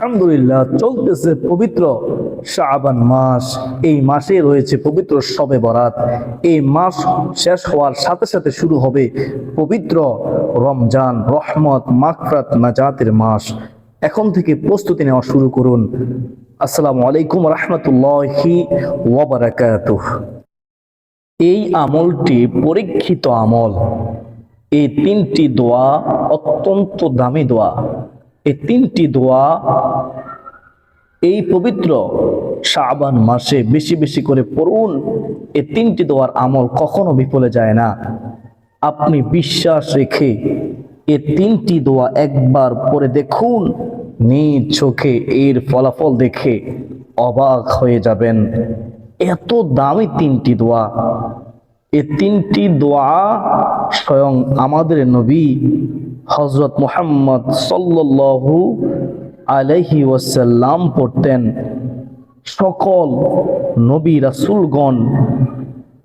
আলহামদুলিল্লাহ, চলতেছে পবিত্র শাবান মাস। এই মাসে রয়েছে পবিত্র শবে বরাত। এই মাস শেষ হওয়ার সাথে সাথে শুরু হবে পবিত্র রমজান, রহমত, মাগফিরাত, নাজাতের মাস। এখন থেকে প্রস্তুতি নেওয়া শুরু করুন। আসসালামু আলাইকুম রাহমাতুল্লাহি ওয়া বারাকাতুহু। এই আমলটি পরীক্ষিত আমল। এই তিনটি দোয়া অত্যন্ত দামি দোয়া। এই তিনটি দোয়া এই পবিত্র শাবান মাসে বেশি বেশি করে পড়ুন। এই তিনটি দোয়ার আমল কখনো বিফলে যায় না। আপনি বিশ্বাস রেখে এই তিনটি দোয়া একবার পড়ে দেখুন, নিজ চোখে এর ফলাফল দেখে অবাক হয়ে যাবেন। এত দামি তিনটি দোয়া। এই তিনটি দোয়া স্বয়ং আমাদের নবী হযরত মুহাম্মদ সাল্লাল্লাহু আলাইহি ওয়াসাল্লাম পড়তেন। সকল নবী রাসূলগণ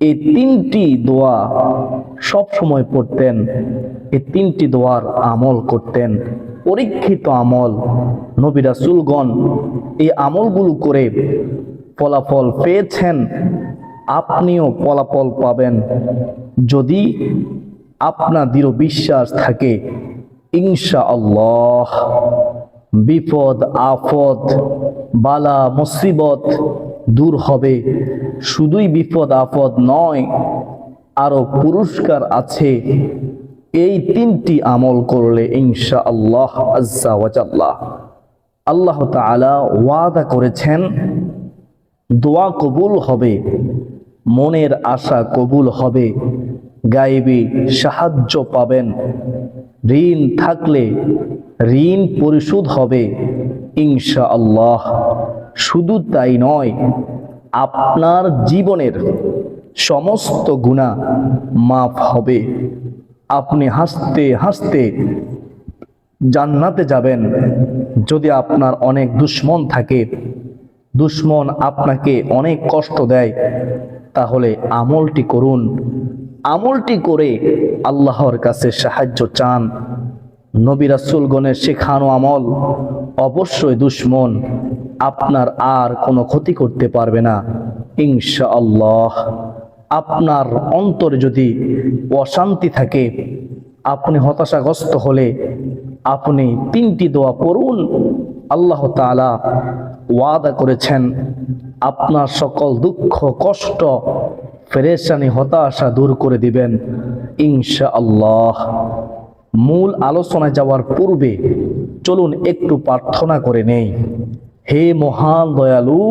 এই তিনটি দোয়া সব সময় পড়তেন। এই তিনটি দোয়ার আমল করতেন, পরীক্ষিত আমল। নবী রাসূলগণ এই আমলগুলো করে ফলাফল পেয়েছেন। আপনিও ফলাফল পাবেন যদি আপনার দৃঢ় বিশ্বাস থাকে। ইনশাআল্লাহ বিপদ আপদ বালা মুসিবত দূর হবে। শুধুই বিপদ আপদ নয়, আরো পুরস্কার আছে এই তিনটি আমল করলে ইনশাআল্লাহ আজ্জা ওয়া জাল্লা। আল্লাহ তাআলা ওয়াদা করেছেন দোয়া কবুল হবে, মনের আশা কবুল হবে, গায়েবী সাহায্য পাবেন, ঋণ থাকলে ঋণ পরিশোধ হবে ইনশাআল্লাহ। শুধু তাই নয়, আপনার জীবনের সমস্ত গুনাহ মাফ হবে। আপনি হাসতে হাসতে জান্নাতে যাবেন। যদি আপনার অনেক দুশমন থাকে, দুশমন আপনাকে অনেক কষ্ট দেয়, তাহলে আমলটি করুন। আমলটি করে আল্লাহর কাছে সাহায্য চান। নবী রাসূলগণের শেখানো আমল। অবশ্যই দুশমন আপনার আর কোনো ক্ষতি করতে পারবে না ইনশাআল্লাহ। আপনার অন্তরে যদি অশান্তি থাকে, আপনি হতাশাগ্রস্ত হলে আপনি তিনটি দোয়া পড়ুন। আল্লাহ তাআলা ওয়াদা করেছেন আপনার সকল দুঃখ কষ্ট পেরেশানি হতাশা দূর করে দিবেন ইনশাআল্লাহ। মূল আলোচনায় যাওয়ার পূর্বে চলুন একটু প্রার্থনা করে নেই। হে মহান দয়ালু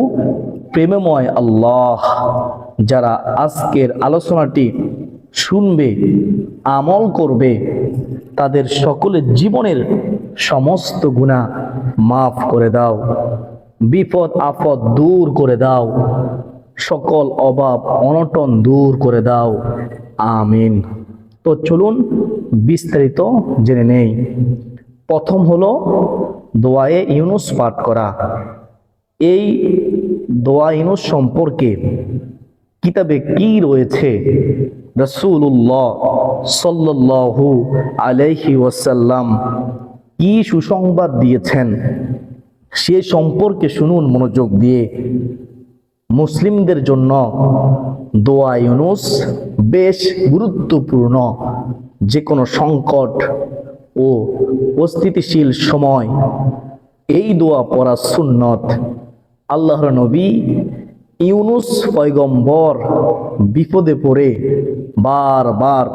প্রেমময় আল্লাহ, যারা আজকের আলোচনাটি শুনবে, আমল করবে, তাদের সকলের জীবনের সমস্ত গুনাহ মাফ করে দাও, বিপদ আপদ দূর করে দাও, সকল অভাব অনটন দূর করে দাও, আমিন। তো চলুন বিস্তারিত জেনে নেই। প্রথম হলো দোয়ায়ে ইউনুস পাঠ করা। এই দোয়া ইউনুস সম্পর্কে কিতাবে কি রয়েছে, রাসূলুল্লাহ সাল্লাল্লাহু আলাইহি ওয়াসাল্লাম কি সুসংবাদ দিয়েছেন, সে সম্পর্কে শুনুন মনোযোগ দিয়ে। মুসলিমদের জন্য দোয়া ইউনুস বেশ গুরুত্বপূর্ণ। যে কোনো সংকট ও অস্থিতিশীল সময় এই দোয়া পড়া সুন্নত। আল্লাহর নবী ইউনুস পয়গম্বর বিপদে পড়ে বারবার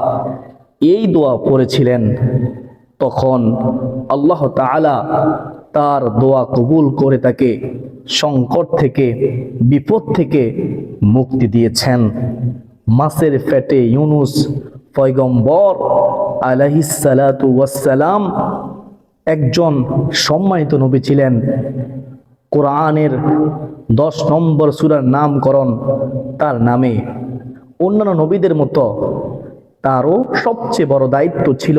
এই দোয়া পড়েছিলেন। তখন আল্লাহ তাআলা তার দোয়া কবুল করে তাকে সংকট থেকে, বিপদ থেকে মুক্তি দিয়েছেন। মাছের পেটে ইউনুস পয়গম্বর আলাইহিস সালাতু ওয়াস সালাম একজন সম্মানিত নবী ছিলেন। কোরআনের 10 নম্বর সূরার নামকরণ তার নামে। অন্যান্য নবীদের মতো তারও সবচেয়ে বড় দায়িত্ব ছিল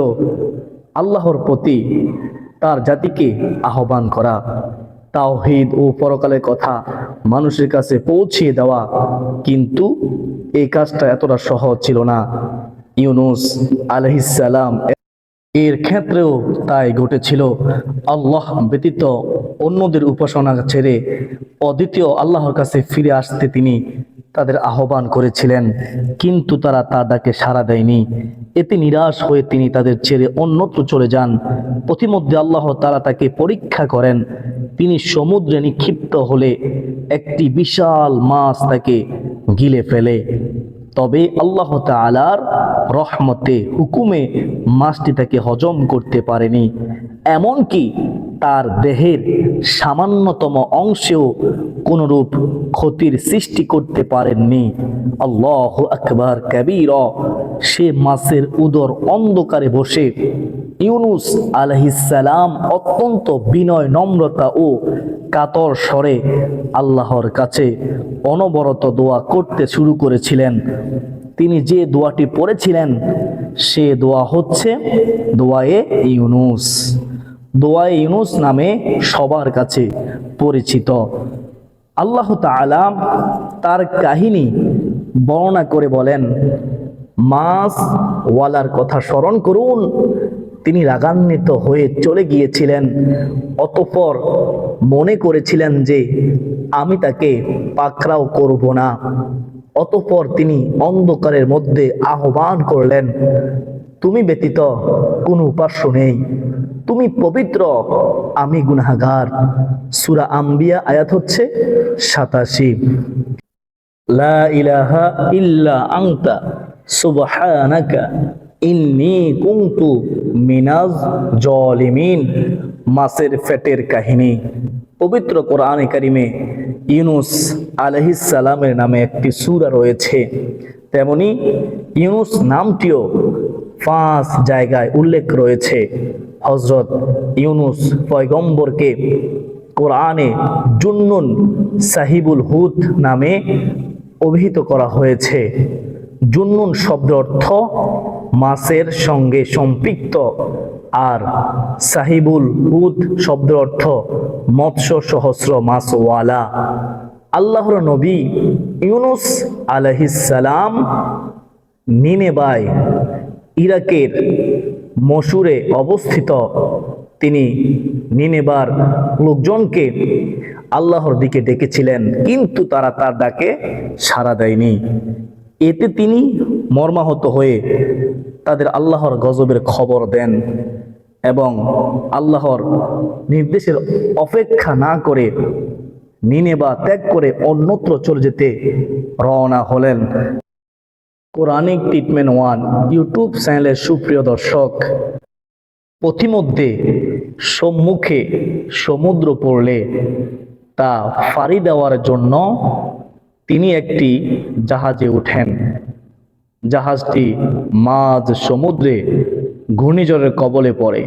আল্লাহর প্রতি তার জাতিকে আহ্বান করা, তাওহীদ ও পরকালের কথা মানুষের কাছে পৌঁছিয়ে দেওয়া। কিন্তু এই কাজটা এতটা সহজ ছিল না। ইউনুস আলাইহিস সালাম এর ক্ষেত্রেও তাই ঘটেছিল। আল্লাহ ব্যতীত অন্যদের উপাসনা ছেড়ে অদ্বিতীয় আল্লাহর কাছে ফিরে আসতে তিনি তাদের আহ্বান করেছিলেন, কিন্তু তারা তার ডাকে সাড়া দেয়নি। এতে নিরাশ হয়ে তিনি তাদের ছেড়ে অন্যত্র চলে যান। পথিমধ্যে আল্লাহ তাআলা তাকে পরীক্ষা করেন। তিনি সমুদ্রে নিক্ষিপ্ত হলে একটি বিশাল মাছ তাকে গিলে ফেলে। তবে আল্লাহ তাআলার রহমতে হুকুমে মাছটি তাকে হজম করতে পারেনি, এমনকি তার দেহের সামান্যতম অংশেও কোনরূপ ক্ষতির সৃষ্টি করতে পারেননি। আল্লাহু আকবার কাবীরা। সে মাছের উদর অন্ধকারে বসে ইউনুস আলাইহিস সালাম অত্যন্ত বিনয়, নম্রতা ও কাতর স্বরে আল্লাহর কাছে অনবরত দোয়া করতে শুরু করেছিলেন। তিনি যে দোয়াটি পড়েছিলেন সে দোয়া হচ্ছে দোয়ায়ে ইউনুস। দোয়ায়ে ইউনুস নামে সবার কাছে পরিচিত। আল্লাহ তাআলা তার কাহিনী বর্ণনা করে বলেন, মাছ ওয়ালার কথা স্মরণ করুন। তিনি রাগান্বিত হয়ে চলে গিয়েছিলেন, অতঃপর মনে করেছিলেন যে আমি তাকে পাকড়াও করব না। অতঃপর তিনি অন্ধকারের মধ্যে আহ্বান করলেন, তুমি ব্যতীত কোনো উপাস্য নেই, তুমি পবিত্র, আমি গুনাহগার। সূরা আম্বিয়া আয়াত হচ্ছে 87। লা ইলাহা ইল্লা আনতা সুবহানাকা ইন্নী কুনতু মিনাজ জালিমিন। মাছের পেটের কাহিনী। পবিত্র কোরআনে কারিমে ইউনুস আলাইহিস সালামের নামে একটি সূরা রয়েছে, তেমনি ইউনুস নামটিও 5 জায়গায় উল্লেখ রয়েছে। হযরত ইউনুস পয়গম্বরকে কোরআনে জুন্নুন সাহিবুল হুদ নামে অভিহিত করা হয়েছে। জুন্নুন শব্দের অর্থ মাছের সঙ্গে সম্পৃক্ত, আর সাহিবুল হুদ শব্দের অর্থ মৎস্য সহস্র মাছওয়ালা। আল্লাহর নবী ইউনুস আলাইহিস সালাম নিনেবায়, ইরাকের মসুরে অবস্থিত। তিনি নিনেবার লোকজনকে আল্লাহর দিকে ডেকেছিলেন, কিন্তু তারা তার ডাকে সাড়া দেয়নি। এতে তিনি মর্মাহত হয়ে তাদের আল্লাহর গজবের খবর দেন এবং আল্লাহর নির্দেশের অপেক্ষা না করে নিনেবা ত্যাগ করে অন্যত্র চলে যেতে রওনা হলেন। কোরআনিক ট্রিটমেন্ট 1 ইউটিউব চ্যানেলের সুপ্রিয় দর্শক, পথিমধ্যে সম্মুখে সমুদ্র পড়লে তা পাড়ি দেওয়ার জন্য তিনি একটি জাহাজে ওঠেন। জাহাজটি মাঝ সমুদ্রে ঘূর্ণিঝড়ের কবলে পড়ে।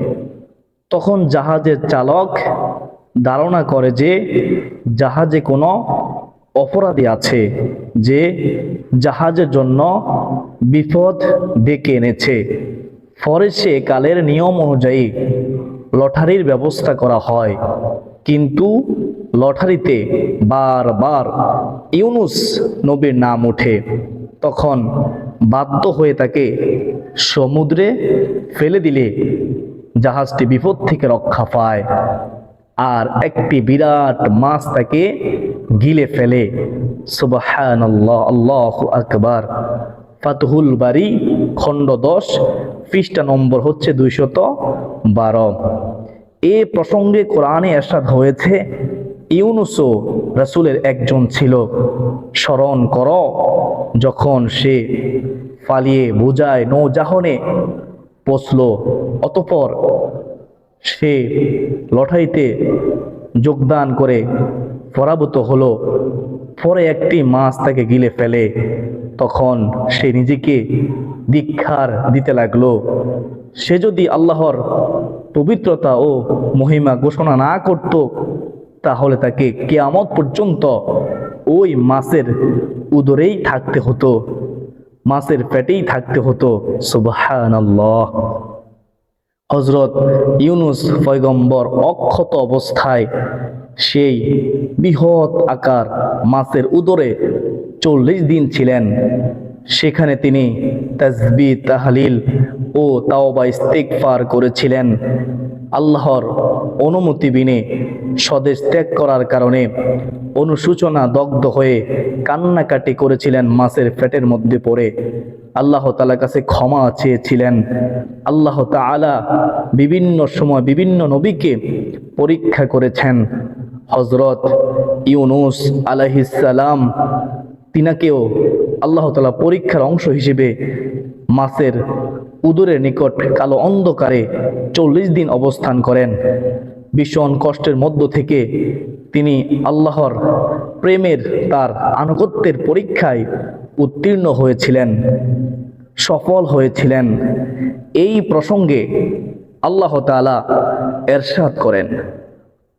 তখন জাহাজের চালক ধারণা করে যে জাহাজে কোনো অপরাধী আছে, যে জাহাজের জন্য বিপদ ডেকে এনেছে। পরে সে কালের নিয়ম অনুযায়ী লটারির ব্যবস্থা করা হয়, কিন্তু লটারিতে বারবার ইউনুস নবীর নাম ওঠে। তখন বাধ্য হয়ে তাকে সমুদ্রে ফেলে দিলে জাহাজটি বিপদ থেকে রক্ষা পায়, আর একটি বিরাট মাছ তাকে গিলে ফেলে। সুবহানাল্লাহ, আল্লাহু আকবার। ফাতহুল বারী খণ্ড 10 পৃষ্ঠা নম্বর হচ্ছে 212। এ প্রসঙ্গে কোরআনে ইরশাদ হয়েছে, ইউনুসও রাসূলের একজন ছিল। স্মরণ করো যখন সে পালিয়ে বোঝায় নৌজাহানে পৌঁছল, অতঃপর সে লটারিতে যোগদান করে পরাভূত হলো। পরে একটি মাছ তাকে গিলে ফেলে। তখন সে নিজেকে ধিক্কার দিতে লাগলো। সে যদি আল্লাহর পবিত্রতা ও মহিমা ঘোষণা না করত, তাহলে তাকে কিয়ামত পর্যন্ত ওই মাছের উদরেই থাকতে হতো, মাছের পেটেই থাকতে হতো। সুবহানাল্লাহ। হযরত ইউনুস পয়গম্বর অক্ষত অবস্থায় সেই বৃহৎ আকার মাছের উদরে 40 দিন ছিলেন। সেখানে তিনি তাসবিহ, তাহলিল ও তাওবা ইস্তিগফার করেছিলেন। আল্লাহর অনুমতি বিনে স্বদেশ ত্যাগ করার কারণে অনুশোচনা দগ্ধ হয়ে কান্নাকাটি করেছিলেন মাছের পেটের মধ্যে পড়ে। আল্লাহ তাআলার কাছে ক্ষমা চেয়েছিলেন। আল্লাহ তাআলা বিভিন্ন সময় বিভিন্ন নবীকে পরীক্ষা করেছেন। হযরত ইউনূস আলাইহিস সালাম তিনাকেও আল্লাহ তাআলা পরীক্ষার অংশ হিসেবে মাছের উদরের নিকট কালো অন্ধকারে 40 দিন অবস্থান করেন। ভীষণ কষ্টের মধ্য থেকে তিনি আল্লাহর প্রেমের তার আনুগত্যের পরীক্ষায় উত্তীর্ণ হয়েছিলেন, সফল হয়েছিলেন। এই প্রসঙ্গে আল্লাহ তাআলা এরশাদ করেন,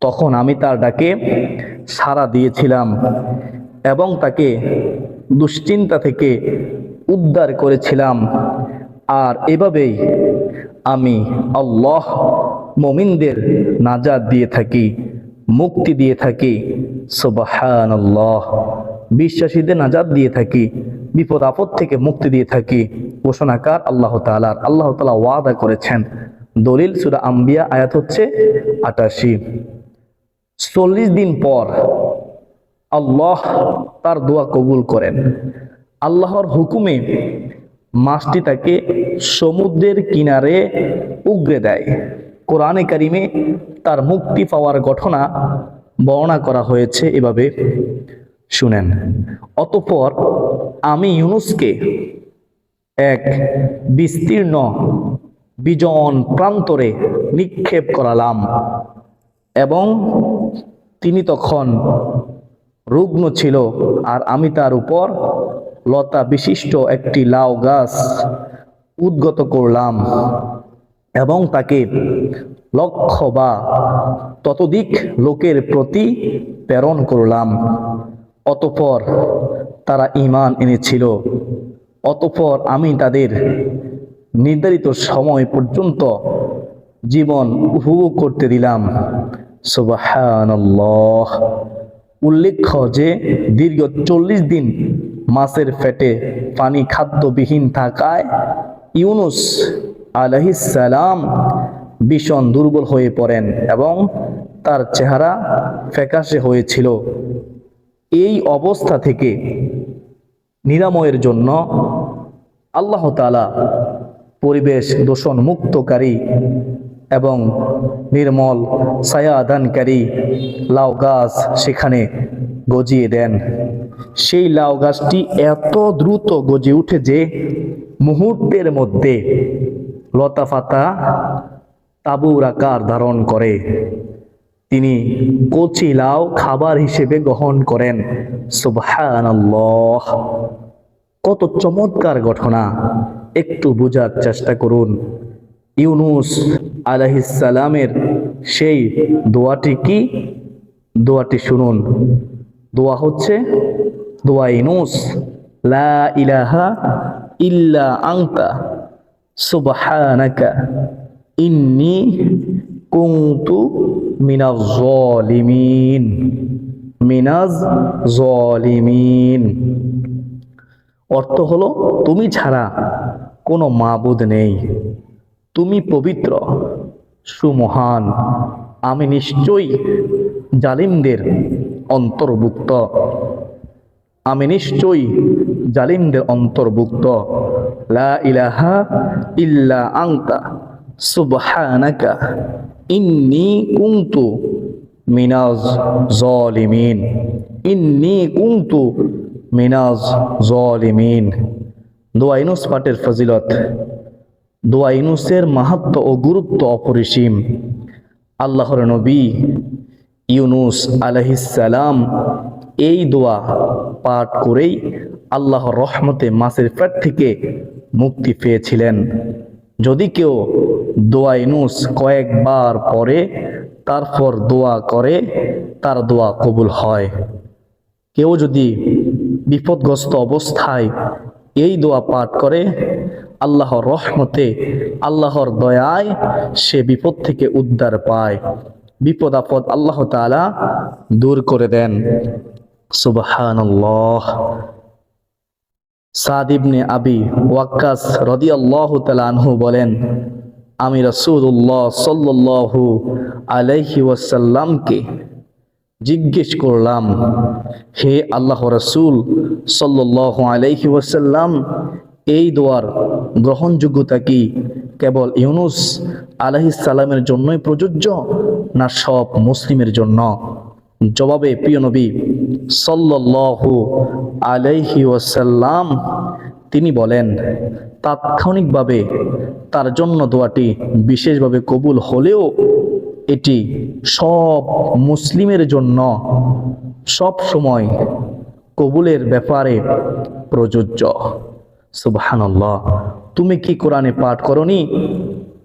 তখন আমি তার ডাকে সাড়া দিয়েছিলাম এবং তাকে দুশ্চিন্তা থেকে উদ্ধার করেছিলাম। আর এভাবেই আমি আল্লাহ মুমিনদের নাজাত দিয়ে থাকি, মুক্তি দিয়ে থাকি। সুবহানাল্লাহ। বিশ্বাসীদের নাজাত দিয়ে থাকি, বিপদ আপদ থেকে মুক্তি দিয়ে থাকি। ঘোষণাকার আল্লাহ তাআলা। আল্লাহ তাআলা ওয়াদা করেছেন। দলিল সূরা আম্বিয়া আয়াত হচ্ছে 88। 40 দিন পর আল্লাহ তার দোয়া কবুল করেন। আল্লাহর হুকুমে মাছটি তাকে সমুদ্রের কিনারে উগরে দেয়। কোরআনে কারিমে তার মুক্তি পাওয়ার ঘটনা বর্ণনা করা হয়েছে এভাবে, শুনেন। অতঃপর আমি ইউনূসকে এক বিস্তীর্ণ বিজন প্রান্তরে নিক্ষেপ করালাম এবং তিনি তখন রুগ্ন ছিল। আর আমি তার উপর লতা বিশিষ্ট একটি লাউ গাছ উদ্গত করলাম এবং তাকে লক্ষ বা ততোধিক লোকের প্রতি প্রেরণ করলাম। অতঃপর তারা ঈমান এনেছিল। অতঃপর আমি তাদের নির্ধারিত সময় পর্যন্ত জীবন উপভোগ করতে দিলাম। সুবহানাল্লাহ। উল্লেখ্য যে দীর্ঘ 40 দিন মাছের পেটে পানি খাদ্যবিহীন থাকায় ইউনূস আলাইহিস সালাম ভীষণ দুর্বল হয়ে পড়েন এবং তার চেহারা ফ্যাকাশে হয়েছিল। এই অবস্থা থেকে নিরাময়ের জন্য আল্লাহ তাআলা পরিবেশ দূষণ মুক্তকারী এবং নির্মল ছায়াদানকারী লাউ গাছ সেখানে গজিয়ে দেন। সেই লাউ গাছটি এত দ্রুত গজে উঠে যে মুহূর্তের মধ্যে লতা পাতা তাঁবুর আকার ধারণ করে। তিনি কচি লাউ খাবার হিসেবে গ্রহণ করেন। সুবহানাল্লাহ। কত চমৎকার ঘটনা, একটু বোঝার চেষ্টা করুন। ইউনূস আলাইহিস সালামের সেই দোয়াটি কি? দোয়াটি শুনুন। দোয়া হচ্ছে দোয়া ইউনূস, লা ইলাহা ইল্লা আনতা সুবহানাকা ইন্নী কুনতু মিনাজ জালিমিন। মিনাজ জালিমিন অর্থ হলো, তুমি ছাড়া কোনো মাবুদ নেই, তুমি পবিত্র, সুমহান, আমি নিশ্চয়ই জালিমদের অন্তর্ভুক্ত, আমি নিশ্চয়ই জালিমদের অন্তর্ভুক্ত। লা ইলাহা ইল্লা আনতা সুবহানাকা ইন্নী কুনতু মিনাজ জালিমিন। ইন্নী কুনতু মিনাজ জালিমিন। দোয়া ইউনূস পাঠের ফজিলত। দোয়া ইউনূসের মাহাত্ম্য ও গুরুত্ব অপরিসীম। আল্লাহর নবী ইউনূস আলাইহিস সালাম এই দোয়া পাঠ করেই আল্লাহর রহমতে মাছের পেট থেকে মুক্তি পেয়েছিলেন। যদি কেউ দোয়া ইউনূস কয়েকবার পড়ে তারপর দোয়া করে, তার দোয়া কবুল হয়। কেউ যদি বিপদগ্রস্ত অবস্থায় এই দোয়া পাঠ করে, আল্লাহর রহমতে, আল্লাহর দয়ায় সে বিপদ থেকে উদ্ধার পায়। বিপদ আপদ আল্লাহ তাআলা দূর করে দেন। সুবহানাল্লাহ। সাদ ইবনে আবি ওয়াক্কাস রাদিয়াল্লাহু তাআলা আনহু বলেন, আমি রাসূলুল্লাহ সাল্লাল্লাহু আলাইহি ওয়াসাল্লামকে জিজ্ঞেস করলাম, হে আল্লাহ রাসূল সাল্লাল্লাহু আলাইহি ওয়াসাল্লাম, এই দোয়ার গ্রহণযোগ্যতা কি কেবল ইউনুস আলাইহিস সালামের জন্যই প্রযোজ্য না সব মুসলিমের জন্য? জবাবে প্রিয় নবী সাল্লাল্লাহু আলাইহি ওয়াসাল্লাম তিনি বলেন, তাৎক্ষণিকভাবে তার জন্য দোয়াটি বিশেষভাবে কবুল হলেও এটি সব মুসলিমের জন্য সব সময় কবুলের ব্যাপারে প্রযোজ্য। সুবহানাল্লাহ। তুমি কি কোরআনে পাঠ করনি?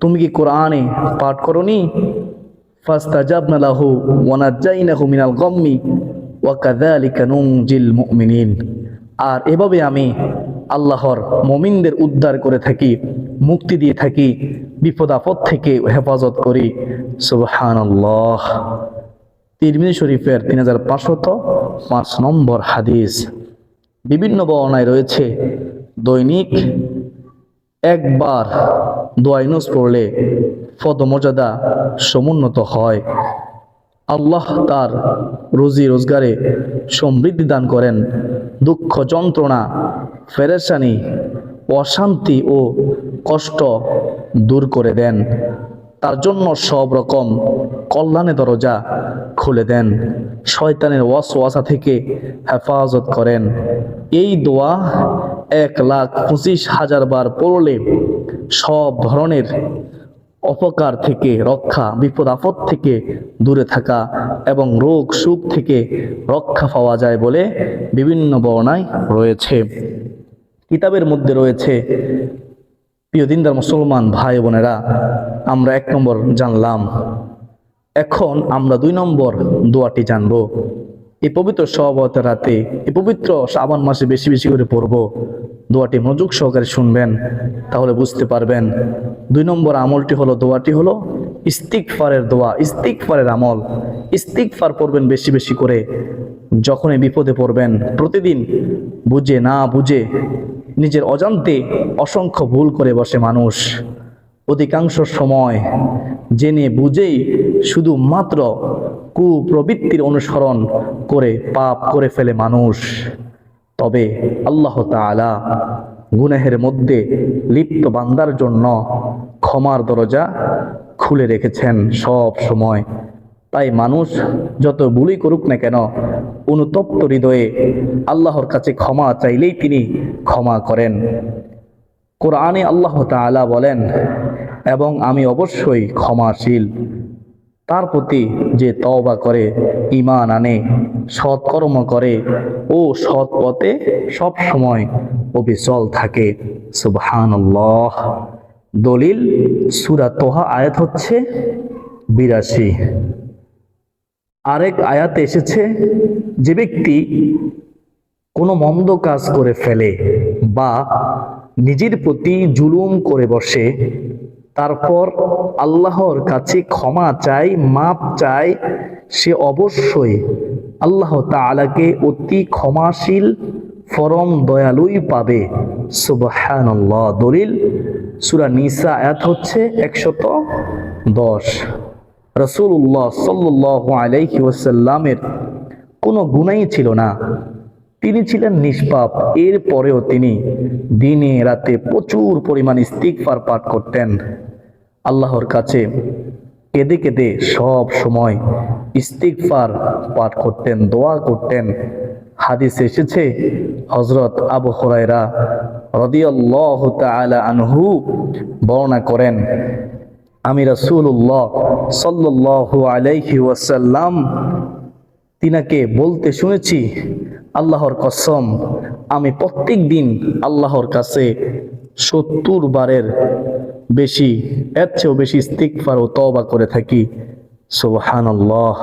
তুমি কি কোরআনে পাঠ করনি? ফাস্তাজাবনা লাহু ওয়া নাজ্জাইনাহু মিনাল গাম্মি ওয়া কাযালিকা নুনজিল মুমিনিন। আর এভাবে আমি আল্লাহর মুমিনদের উদ্ধার করে থাকি, মুক্তি দিয়ে থাকি, বিপদ আপদ থেকে হেফাজত করি। সুবহানাল্লাহ। তিরমিজি শরীফের 3505 নম্বর হাদিস। বিভিন্ন বর্ণনায় রয়েছে দৈনিক একবার দোয়া ইউনুস পড়লে পদমর্যাদা সমুন্নত হয়, আল্লাহ তার রুজি রোজগারে সমৃদ্ধি দান করেন, দুঃখ যন্ত্রণা পেরেশানি অশান্তি ও কষ্ট দূর করে দেন, তার জন্য সব রকম কল্যাণের দরজা খুলে দেন, শয়তানের ওয়াসওয়াসা থেকে হেফাজত করেন। এই দোয়া 1,25,000 বার পড়লে সব ধরনের অপকার থেকে রক্ষা, বিপদ আপদ থেকে দূরে থাকা এবং রোগ সুখ থেকে রক্ষা পাওয়া যায় বলে বিভিন্ন বর্ণনায় রয়েছে। কিতাবের মধ্যে রয়েছে। প্রিয় দিনদার মুসলমান ভাই বোনেরা, আমরা 1 নম্বর জানলাম, এখন আমরা 2 নম্বর দোয়াটি জানবো। এই পবিত্র সওবতের রাতে, এই পবিত্র শাবান মাসে বেশি বেশি করে পড়ব। দোয়াটি মনোযোগ সহকারে শুনবেন, তাহলে বুঝতে পারবেন। 2 নম্বর আমলটি হলো, দোয়াটি হলো ইস্তিগফারের দোয়া, ইস্তিগফারের আমল। ইস্তিগফার পড়বেন বেশি বেশি করে যখনই বিপদে পড়বেন। প্রতিদিন বুঝে না বুঝে নিজের অজান্তে অসংখ্য ভুল করে বসে মানুষ। অধিকাংশ সময় জেনে বুঝেই শুধুমাত্র কুপ্রবৃত্তির অনুসরণ করে পাপ করে ফেলে মানুষ। তবে আল্লাহ তাআলা গুনাহের মধ্যে লিপ্ত বান্দার জন্য ক্ষমার দরজা খুলে রেখেছেন সব সময়। তাই মানুষ যত ভুলই করুক না কেন, অনুতপ্ত হৃদয়ে আল্লাহর কাছে ক্ষমা চাইলেই তিনি ক্ষমা করেন। কোরআনে আল্লাহ তাআলা বলেন, এবং আমি অবশ্যই ক্ষমাশীল। তার প্রতি যে তওবা করে, ঈমান আনে, সৎকর্ম করে ও সৎ পথে সব সময় অবিচল থাকে। সুবহানাল্লাহ। দলিল সূরা তোহা আয়াত হচ্ছে 82। আরেক আয়াতে এসেছে, যে ব্যক্তি কোনো মন্দ কাজ করে ফেলে বা নিজের প্রতি জুলুম করে বসে, তারপর আল্লাহর কাছে ক্ষমা চায়, মাপ চায়, সে অবশ্যই আল্লাহ তাআলাকে অতি ক্ষমাশীল পরম দয়ালুই পাবে। সুবহানাল্লাহ। দলিল সূরা নিসা আয়াত হচ্ছে 110। রাসূলুল্লাহ সাল্লাল্লাহু আলাইহি ওয়াসাল্লামের কোনো গুনাহই ছিল না, তিনি ছিলেন নিষ্পাপ। এরপরেও তিনি দিনে রাতে প্রচুর পরিমাণ ইস্তিগফার পাঠ করতেন। আল্লাহর কাছে কেঁদে কেঁদে সব সময় ইস্তিগফার পাঠ করতেন, দোয়া করতেন। হাদিসে এসেছে, হযরত আবু হুরায়রা রাদিয়াল্লাহু তাআলা আনহু বর্ণনা করেন, আমি রাসূলুল্লাহ সাল্লাল্লাহু আলাইহি ওয়াসাল্লাম তিনাকে বলতে শুনেছি, আল্লাহর কসম, আমি প্রত্যেক দিন আল্লাহর কাছে 70 বারের বেশি, এর চেয়েও বেশি ইস্তিগফার ও তওবা করে থাকি। সুবহানাল্লাহ,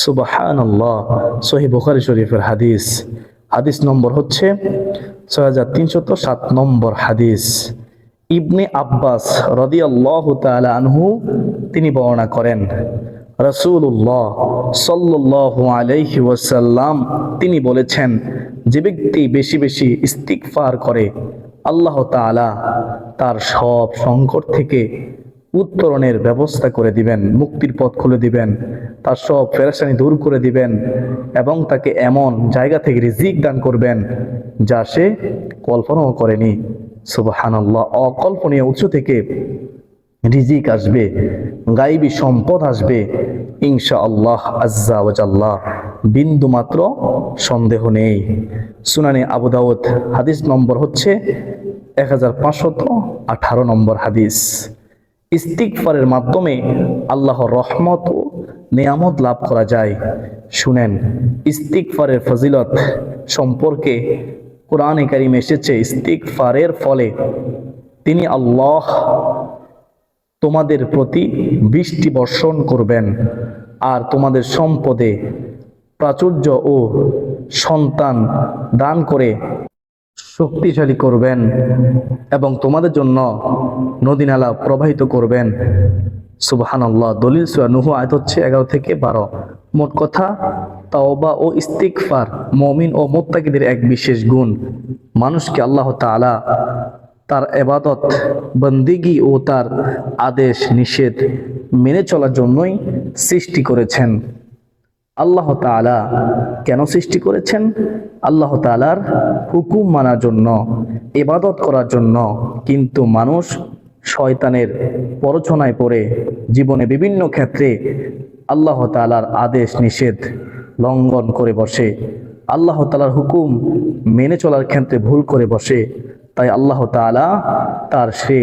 সুবহানাল্লাহ। সহিহ বুখারী শরীফের হাদিস। হাদিস নম্বর হচ্ছে 6307 নম্বর হাদিস। ইবনে আব্বাস রাদিয়াল্লাহু তাআলা আনহু তিনি বর্ণনা করেন, রাসূলুল্লাহ সাল্লাল্লাহু আলাইহি ওয়াসাল্লাম তিনি বলেছেন, যে ব্যক্তি বেশি বেশি ইস্তিগফার করে, আল্লাহ তাআলা তার সব সংকট থেকে উত্তরণের ব্যবস্থা করে দিবেন, মুক্তির পথ খুলে দিবেন, তার সব পেরেশানি দূর করে দিবেন এবং তাকে এমন জায়গা থেকে রিজিক দান করবেন যা সে কল্পনাও করেনি। সুবহানাল্লাহ। অকল্পনীয় উৎস থেকে রিজিক আসবে, গায়বী সম্পদ আসবে ইনশাআল্লাহ আজ্জা ওয়া জাল্লা, বিন্দু মাত্র সন্দেহ নেই। সুনানে আবু দাউদ হাদিস নম্বর হচ্ছে 1518 নম্বর হাদিস। ইস্তিগফারের মাধ্যমে আল্লাহর রহমত ও নিয়ামত লাভ করা যায়। শুনেন, ইস্তিগফারের ফজিলত সম্পর্কে কোরআনে কারিমে এসেছে, ইস্তিগফারের ফলে তিনি আল্লাহ তোমাদের প্রতি বৃষ্টি বর্ষণ করবেন আর তোমাদের সম্পদে প্রাচুর্য ও সন্তান দান করে শক্তিশালী করবেন এবং তোমাদের জন্য নদী নালা প্রবাহিত করবেন। সুবহানাল্লাহ। দলিল সূরা নূহ আয়াত হচ্ছে 11 থেকে 12। মোট কথা, তাওবা ও ইস্তিগফার মুমিন ও মুত্তাকিদের এক বিশেষ গুণ। মানুষকে আল্লাহ তাআলা তার ইবাদত, বন্দেগী ও তার আদেশ নিষেধ মেনে চলার জন্যই সৃষ্টি করেছেন। আল্লাহ তাআলা কেন সৃষ্টি করেছেন? আল্লাহ তাআলার হুকুম মানার জন্য, ইবাদত করার জন্য। কিন্তু মানুষ শয়তানের প্ররোচনায় পড়ে জীবনে বিভিন্ন ক্ষেত্রে আল্লাহ তাআলার আদেশ নিষেধ লঙ্ঘন করে বসে, আল্লাহ তাআলার হুকুম মেনে চলার ক্ষেত্রে ভুল করে বসে। তাই আল্লাহ তাআলা তার সে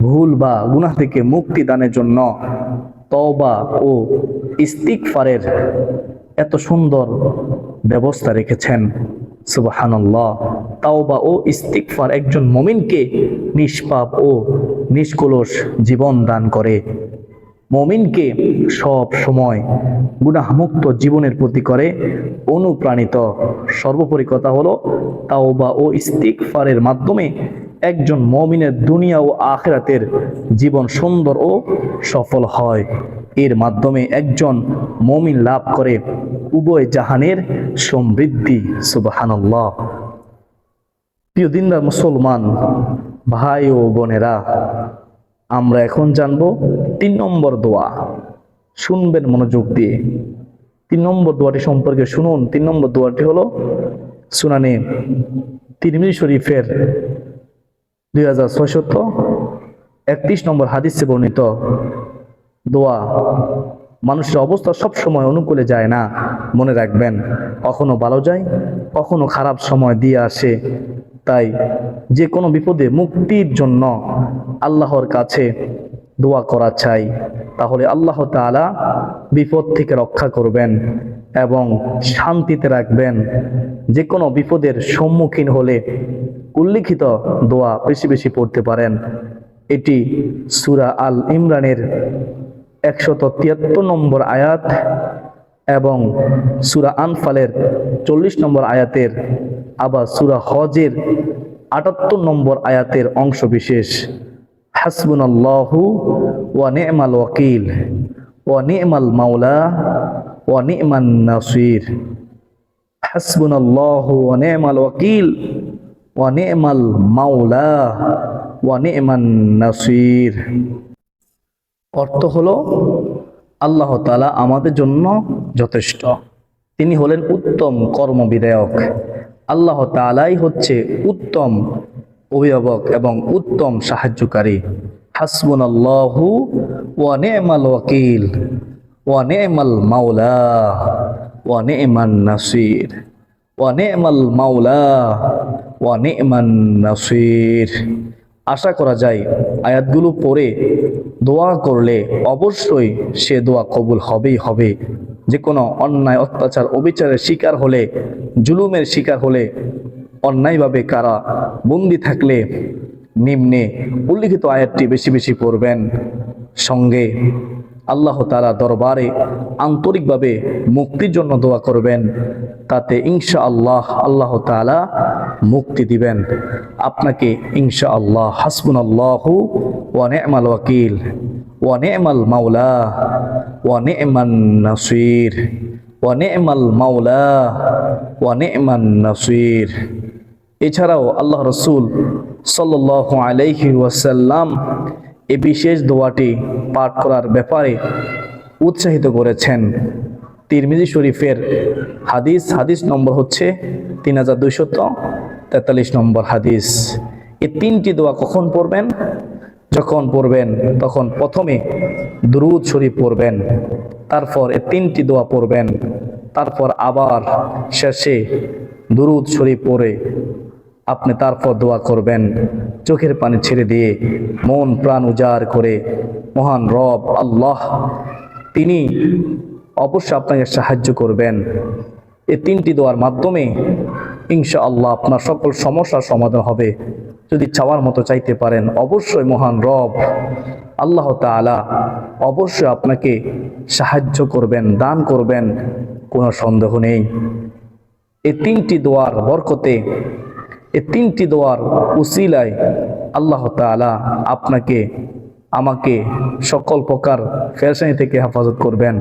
ভুল বা গুনাহ থেকে মুক্তি দানের জন্য তওবা ও ইস্তিগফারের এত সুন্দর ব্যবস্থা রেখেছেন। সুবহানাল্লাহ। তাওবা ও ইস্তিগফার একজন মুমিনকে নিষ্পাপ ও নিষ্কলুষ জীবন দান করে, মুমিনকে সব সময় গুনাহমুক্ত জীবনের প্রতি করে অনুপ্রাণিত। সর্বোপরি কথা হলো, তাওবা ও ইস্তিগফারের মাধ্যমে একজন মুমিনের দুনিয়া ও আখিরাতের জীবন সুন্দর ও সফল হয়। এর মাধ্যমে একজন মুমিন লাভ করে উভয় জাহানের সমৃদ্ধি। সুবহানাল্লাহ। প্রিয় দিনদার মুসলমান ভাই ও বোনেরা, আমরা এখন জানবো 3 নম্বর দোয়া। শুনবেন মনোযোগ দিয়ে। 3 নম্বর দোয়াটি সম্পর্কে শুনুন। 3 নম্বর দোয়াটি হলো সুনানে তিরমিজি শরীফের 2631 নম্বর হাদিসে বর্ণিত দোয়া। মানুষের অবস্থা সব সময় অনুকূলে যায় না, মনে রাখবেন। কখনো ভালো যায়, কখনো খারাপ সময় দিয়ে আসে। তাই যে কোনো বিপদে মুক্তির জন্য আল্লাহর কাছে দোয়া করা চাই, তাহলে আল্লাহ তাআলা বিপদ থেকে রক্ষা করবেন এবং শান্তিতে রাখবেন। যে কোনো বিপদের সম্মুখীন হলে উল্লিখিত দোয়া বেশি বেশি পড়তে পারেন। এটি সূরা আল ইমরানের 173 নম্বর আয়াত এবং সূরা আনফালের 40 নম্বর আয়াতের, আবার সূরা হজের 78 নম্বর আয়াতের অংশ বিশেষ। হাসবুনাল্লাহু ওয়া নি'মাল ওয়াকিল ওয়া নি'মাল মাওলা ওয়া নি'মান নাসির। হাসবুনাল্লাহু ওয়া নি'মাল ওয়াকিল ওয়া নি'মাল মাওলা ওয়া নি'মান নাসির। অর্থ হলো, আল্লাহ তাআলা আমাদের জন্য যথেষ্ট। তিনি হলেন উত্তম কর্মবিধায়ক। আল্লাহ তাআলাই হচ্ছে উত্তম অভিভাবক এবং উত্তম সাহায্যকারী। হাসবুনাল্লাহু ওয়া নি'মাল ওয়াকিল ওয়া নি'মাল মাওলা ওয়া নি'মান নাসির ওয়া নি'মাল মাওলা ওয়া নি'মান নাসির। আশা করা যায় আয়াতগুলো পড়ে দোয়া করলে অবশ্যই সে দোয়া কবুল হবেই হবে। যে কোনো অন্যায়, অত্যাচার, অবিচারের শিকার হলে, জুলুমের শিকার হলে, অন্যায়ভাবে কারা বন্দী থাকলে নিম্নে উল্লিখিত আয়াতটি বেশি বেশি পড়বেন। সঙ্গে আল্লাহ তাআলা দরবারে আন্তরিকভাবে মুক্তির জন্য দোয়া করবেন। তাতে ইনশাআল্লাহ আল্লাহ তাআলা মুক্তি দিবেন আপনাকে ইনশাআল্লাহ। হাসবুনাল্লাহু ওয়া নি'মাল ওয়াকিল ওয়া নি'মাল মাওলা ওয়া নি'মান নাসির ওয়া নি'মাল মাওলা ওয়া নি'মান নাসির। এছাড়াও আল্লাহ রাসূল সাল্লাল্লাহু আলাইহি ওয়াসাল্লাম এই বিশেষ দোয়াটি পাঠ করার ব্যাপারে উৎসাহিত করেছেন। তিরমিজি শরীফের হাদিস নম্বর হচ্ছে 3243 নম্বর হাদিস। এই তিনটি দোয়া কখন পড়বেন? যখন পড়বেন তখন প্রথমে দুরূদ শরীফ পড়বেন, তারপর এই তিনটি দোয়া পড়বেন, তারপর আবার শেষে দুরূদ শরীফ পড়ে আপনি তারপর দোয়া করবেন, চোখের পানি ছেড়ে দিয়ে মন প্রাণ উজাড় করে। মহান রব আল্লাহ তিনি অবশ্যই আপনাকে সাহায্য করবেন। এই তিনটি দোয়ার মাধ্যমে ইনশাআল্লাহ আপনার সকল সমস্যার সমাধান হবে। যদি চাওয়ার মতো চাইতে পারেন, অবশ্যই মহান রব আল্লাহ তাআলা অবশ্যই আপনাকে সাহায্য করবেন, দান করবেন, কোনো সন্দেহ নেই। এই তিনটি দোয়ার বরকতে, এই তিনটি দোয়ার উসিলায় আল্লাহ তাআলা আপনাকে আমাকে সকল প্রকার পেরেশানি থেকে হেফাজত করবেন।